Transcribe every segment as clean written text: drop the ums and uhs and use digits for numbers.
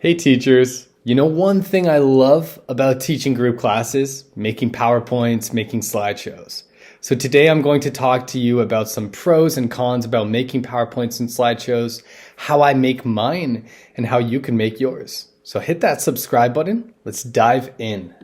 Hey teachers, you know one thing I love about teaching group classes? Making PowerPoints, making slideshows. So today I'm going to talk to you about some pros and cons about making PowerPoints and slideshows, how I make mine, and how you can make yours. So hit that subscribe button. Let's dive in.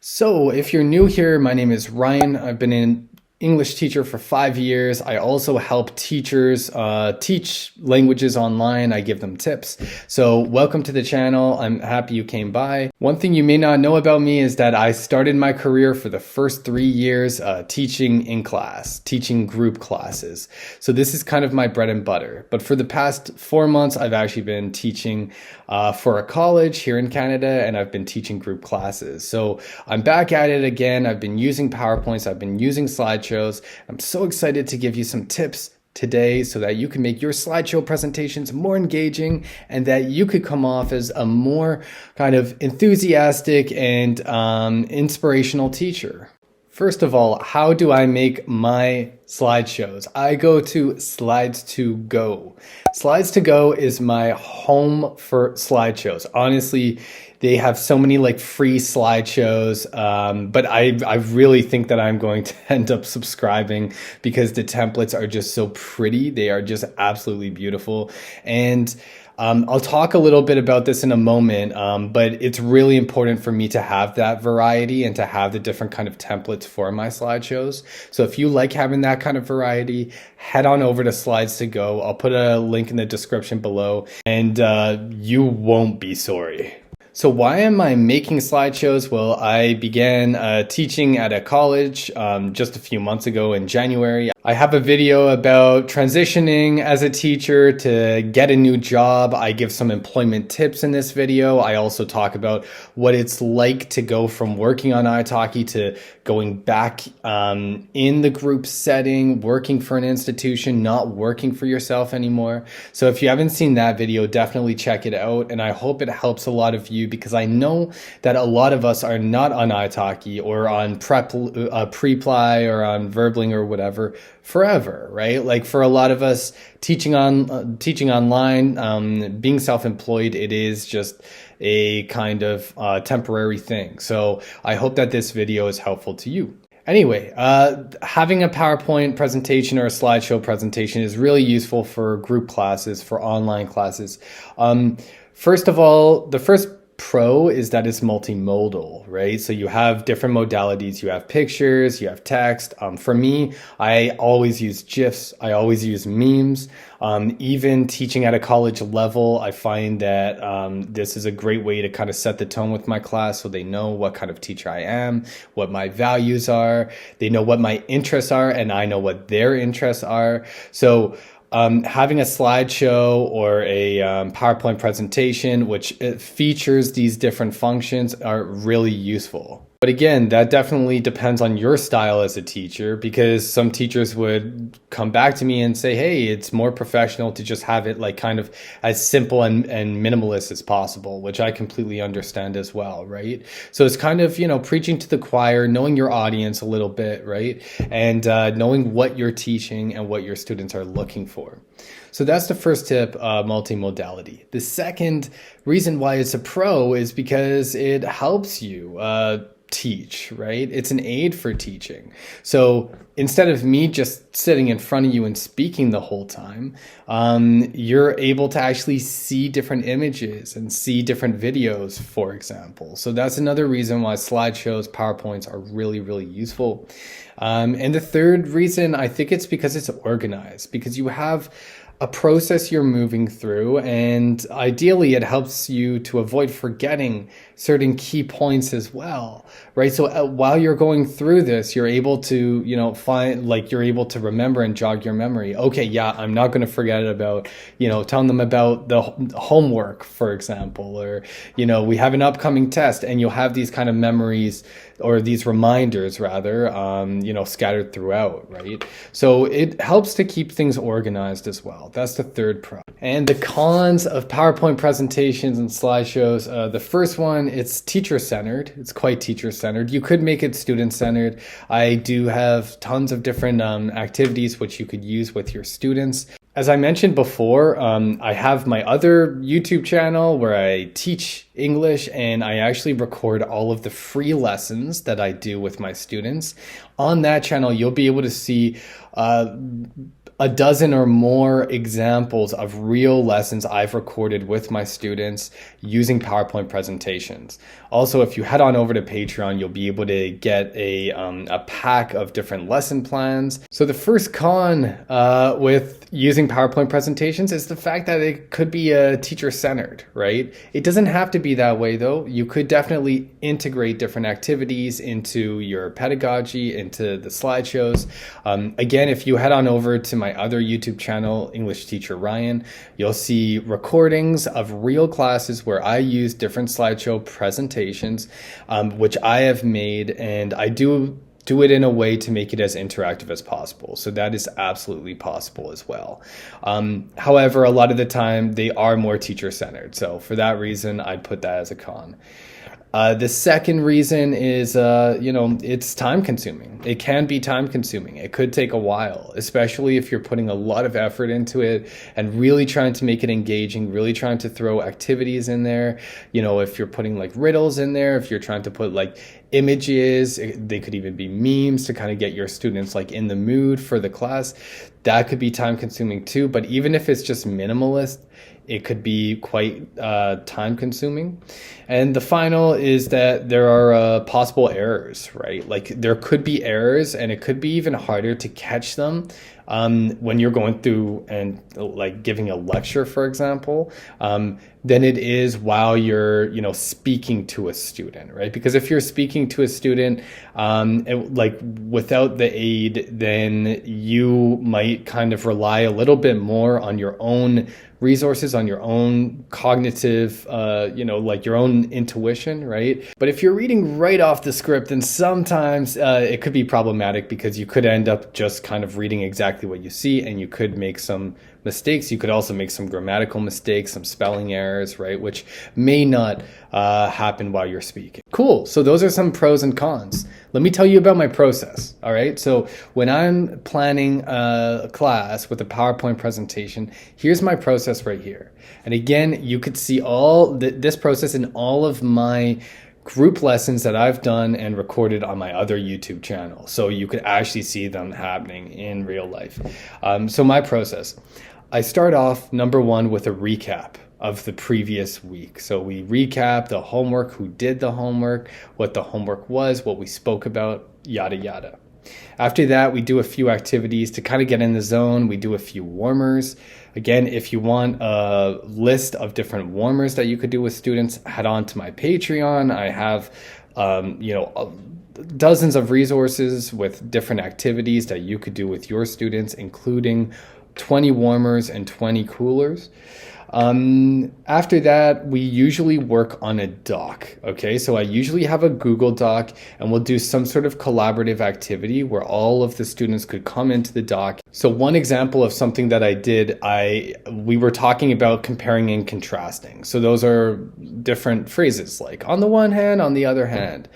So if you're new here, my name is Ryan. I've been an English teacher for 5 years. I also help teachers teach languages online. I give them tips. So welcome to the channel. I'm happy you came by. One thing you may not know about me is that I started my career for the first 3 years teaching in class, teaching group classes. So this is kind of my bread and butter. But for the past 4 months, I've actually been teaching for a college here in Canada, and I've been teaching group classes. So I'm back at it again. I've been using PowerPoints. I've been using slideshows. I'm so excited to give you some tips today so that you can make your slideshow presentations more engaging and that you could come off as a more kind of enthusiastic and inspirational teacher. First of all, how do I make my slideshows? I go to Slides2Go. Slides2Go is my home for slideshows. Honestly, they have so many like free slideshows, but I really think that I'm going to end up subscribing because the templates are just so pretty. They are just absolutely beautiful. And I'll talk a little bit about this in a moment, but it's really important for me to have that variety and to have the different kind of templates for my slideshows. So if you like having that kind of variety, head on over to Slides2Go. I'll put a link in the description below, and you won't be sorry. So why am I making slideshows? Well, I began teaching at a college just a few months ago in January. I have a video about transitioning as a teacher to get a new job. I give some employment tips in this video. I also talk about what it's like to go from working on italki to going back in the group setting, working for an institution, not working for yourself anymore. So if you haven't seen that video, definitely check it out. And I hope it helps a lot of you because I know that a lot of us are not on italki or on pre-ply or on verbling or whatever forever, right? Like for a lot of us, teaching online, being self-employed, it is just a kind of temporary thing. So I hope that this video is helpful to you. Anyway, having a PowerPoint presentation or a slideshow presentation is really useful for group classes, for online classes. First of all, the first pro is that it's multimodal, right? So you have different modalities. You have pictures, you have text. For me, I always use GIFs. I always use memes. Even teaching at a college level, I find that this is a great way to kind of set the tone with my class so they know what kind of teacher I am, what my values are. They know what my interests are, and I know what their interests are. So having a slideshow or a PowerPoint presentation which features these different functions are really useful. But again, that definitely depends on your style as a teacher, because some teachers would come back to me and say, hey, it's more professional to just have it like kind of as simple and minimalist as possible, which I completely understand as well, right? So it's kind of, preaching to the choir, knowing your audience a little bit, right? And knowing what you're teaching and what your students are looking for. So that's the first tip, multimodality. The second reason why it's a pro is because it helps you teach, right? It's an aid for teaching. So instead of me just sitting in front of you and speaking the whole time, you're able to actually see different images and see different videos, for example. So that's another reason why slideshows, PowerPoints are really, really useful. And the third reason, I think it's because it's organized, because you have a process you're moving through, and ideally it helps you to avoid forgetting certain key points as well, right? So while you're going through this, you're able to, you're able to remember and jog your memory. Okay, yeah, I'm not going to forget about, telling them about the homework, for example, or, we have an upcoming test, and you'll have these kind of memories or these reminders rather, scattered throughout, right? So it helps to keep things organized as well. That's the third pro. And the cons of PowerPoint presentations and slideshows, the first one, it's teacher-centered. It's quite teacher-centered. You could make it student-centered. I do have tons of different activities which you could use with your students. As I mentioned before, I have my other YouTube channel where I teach English, and I actually record all of the free lessons that I do with my students. On that channel, you'll be able to see a dozen or more examples of real lessons I've recorded with my students using PowerPoint presentations. Also, if you head on over to Patreon, you'll be able to get a pack of different lesson plans. So the first con with using PowerPoint presentations is the fact that it could be teacher-centered, right? It doesn't have to be that way though. You could definitely integrate different activities into your pedagogy, into the slideshows. Again, if you head on over to my other YouTube channel, EnglishTeacherRyan, you'll see recordings of real classes where I use different slideshow presentations, which I have made, and I do it in a way to make it as interactive as possible. So that is absolutely possible as well. However, a lot of the time they are more teacher-centered. So for that reason, I'd put that as a con. The second reason is, it's time consuming. It can be time consuming. It could take a while, especially if you're putting a lot of effort into it and really trying to make it engaging, really trying to throw activities in there. You know, if you're putting like riddles in there, if you're trying to put like images, they could even be memes to kind of get your students like in the mood for the class. That could be time consuming too. But even if it's just minimalist, it could be quite time consuming. And the final is that there are possible errors, right? Like there could be errors, and it could be even harder to catch them when you're going through and like giving a lecture, for example, than it is while you're, speaking to a student, right? Because if you're speaking to a student, like without the aid, then you might kind of rely a little bit more on your own resources, on your own cognitive, like your own intuition, right? But if you're reading right off the script, then sometimes it could be problematic because you could end up just kind of reading exactly what you see, and you could make some mistakes. You could also make some grammatical mistakes, some spelling errors, right? Which may not happen while you're speaking. Cool. So those are some pros and cons. Let me tell you about my process. All right. So when I'm planning a class with a PowerPoint presentation, here's my process right here. And again, you could see all this process in all of my group lessons that I've done and recorded on my other YouTube channel. So you could actually see them happening in real life. So my process, I start off number one with a recap of the previous week. So we recap the homework, who did the homework, what the homework was, what we spoke about, yada, yada. After that, we do a few activities to kind of get in the zone. We do a few warmers. Again, if you want a list of different warmers that you could do with students, head on to my Patreon. I have, dozens of resources with different activities that you could do with your students, including 20 warmers and 20 coolers. After that, we usually work on a doc. Okay, so I usually have a Google Doc, and we'll do some sort of collaborative activity where all of the students could come into the doc. So one example of something that I did, we were talking about comparing and contrasting. So those are different phrases like on the one hand, on the other hand.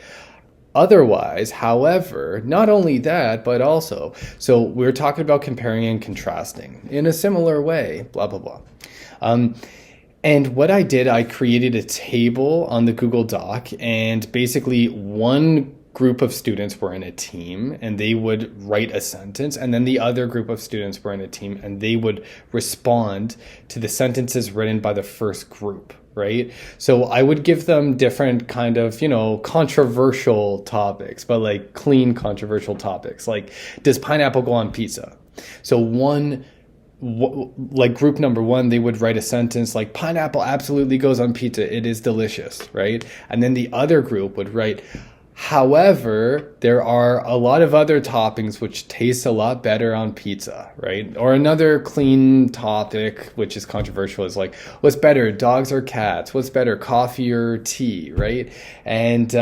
Otherwise, however, not only that, but also, so we're talking about comparing and contrasting in a similar way, blah, blah, blah. And what I did, I created a table on the Google Doc, and basically one group of students were in a team and they would write a sentence, and then the other group of students were in a team and they would respond to the sentences written by the first group, right? So I would give them different kind of, controversial topics, but like clean controversial topics, like does pineapple go on pizza? So like group number one, they would write a sentence like pineapple absolutely goes on pizza. It is delicious, right? And then the other group would write, however, there are a lot of other toppings which taste a lot better on pizza, right? Or another clean topic, which is controversial, is like, what's better, dogs or cats? What's better, coffee or tea, right? And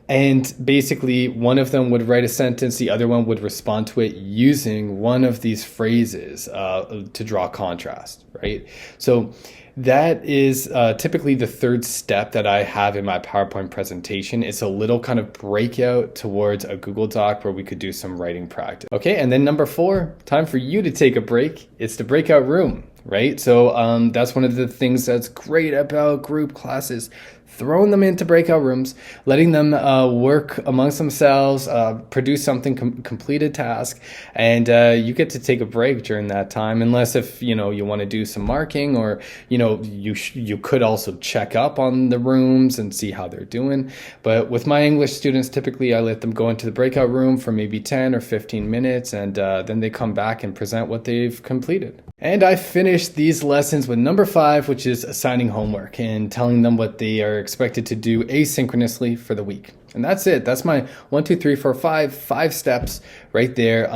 And basically, one of them would write a sentence, the other one would respond to it using one of these phrases to draw contrast, right? So that is typically the third step that I have in my PowerPoint presentation. It's a little kind of breakout towards a Google Doc where we could do some writing practice. Okay, and then number 4, time for you to take a break. It's the breakout room, right? So that's one of the things that's great about group classes. Throwing them into breakout rooms, letting them work amongst themselves, produce something, complete a task, and you get to take a break during that time. Unless if you want to do some marking, or you could also check up on the rooms and see how they're doing. But with my English students, typically I let them go into the breakout room for maybe 10 or 15 minutes, and then they come back and present what they've completed. And I finished these lessons with number 5, which is assigning homework and telling them what they are expected to do asynchronously for the week. And that's it. That's my 1, 2, 3, 4, 5 steps right there.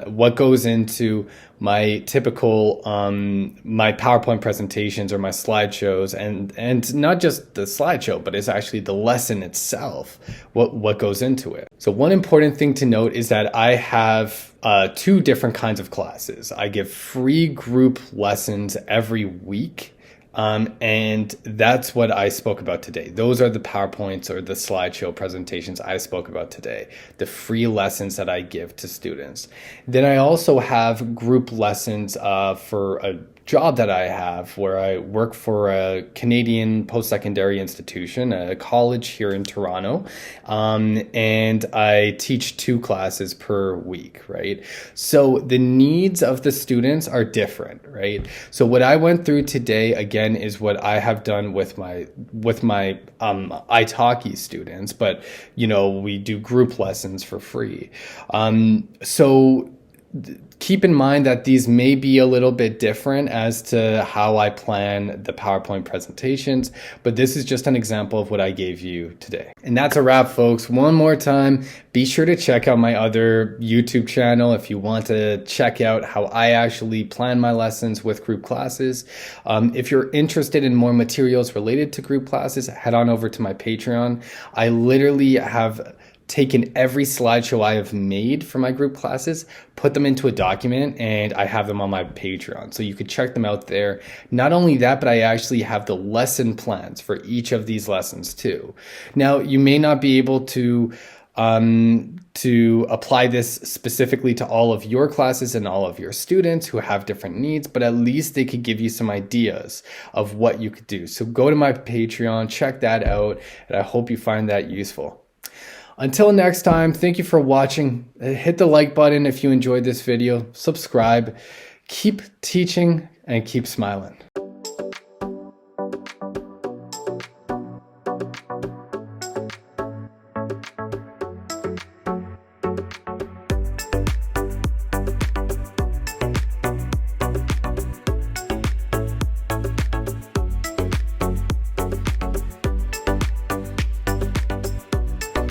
What goes into my typical my PowerPoint presentations or my slideshows, and not just the slideshow, but it's actually the lesson itself. What goes into it. So one important thing to note is that I have 2 different kinds of classes. I give free group lessons every week. And that's what I spoke about today. Those are the PowerPoints or the slideshow presentations I spoke about today, the free lessons that I give to students. Then I also have group lessons for a job that I have where I work for a Canadian post-secondary institution, a college here in Toronto, and I teach 2 classes per week, right? So the needs of the students are different, right? So what I went through today, again, is what I have done with my italki students, but we do group lessons for free. So keep in mind that these may be a little bit different as to how I plan the PowerPoint presentations, but this is just an example of what I gave you today. And that's a wrap, folks. One more time, be sure to check out my other YouTube channel if you want to check out how I actually plan my lessons with group classes. If you're interested in more materials related to group classes, head on over to my Patreon. I literally have taken every slideshow I have made for my group classes, put them into a document, and I have them on my Patreon. So you could check them out there. Not only that, but I actually have the lesson plans for each of these lessons too. Now, you may not be able to apply this specifically to all of your classes and all of your students who have different needs, but at least they could give you some ideas of what you could do. So go to my Patreon, check that out, and I hope you find that useful. Until next time, thank you for watching. Hit the like button if you enjoyed this video. Subscribe. Keep teaching and keep smiling.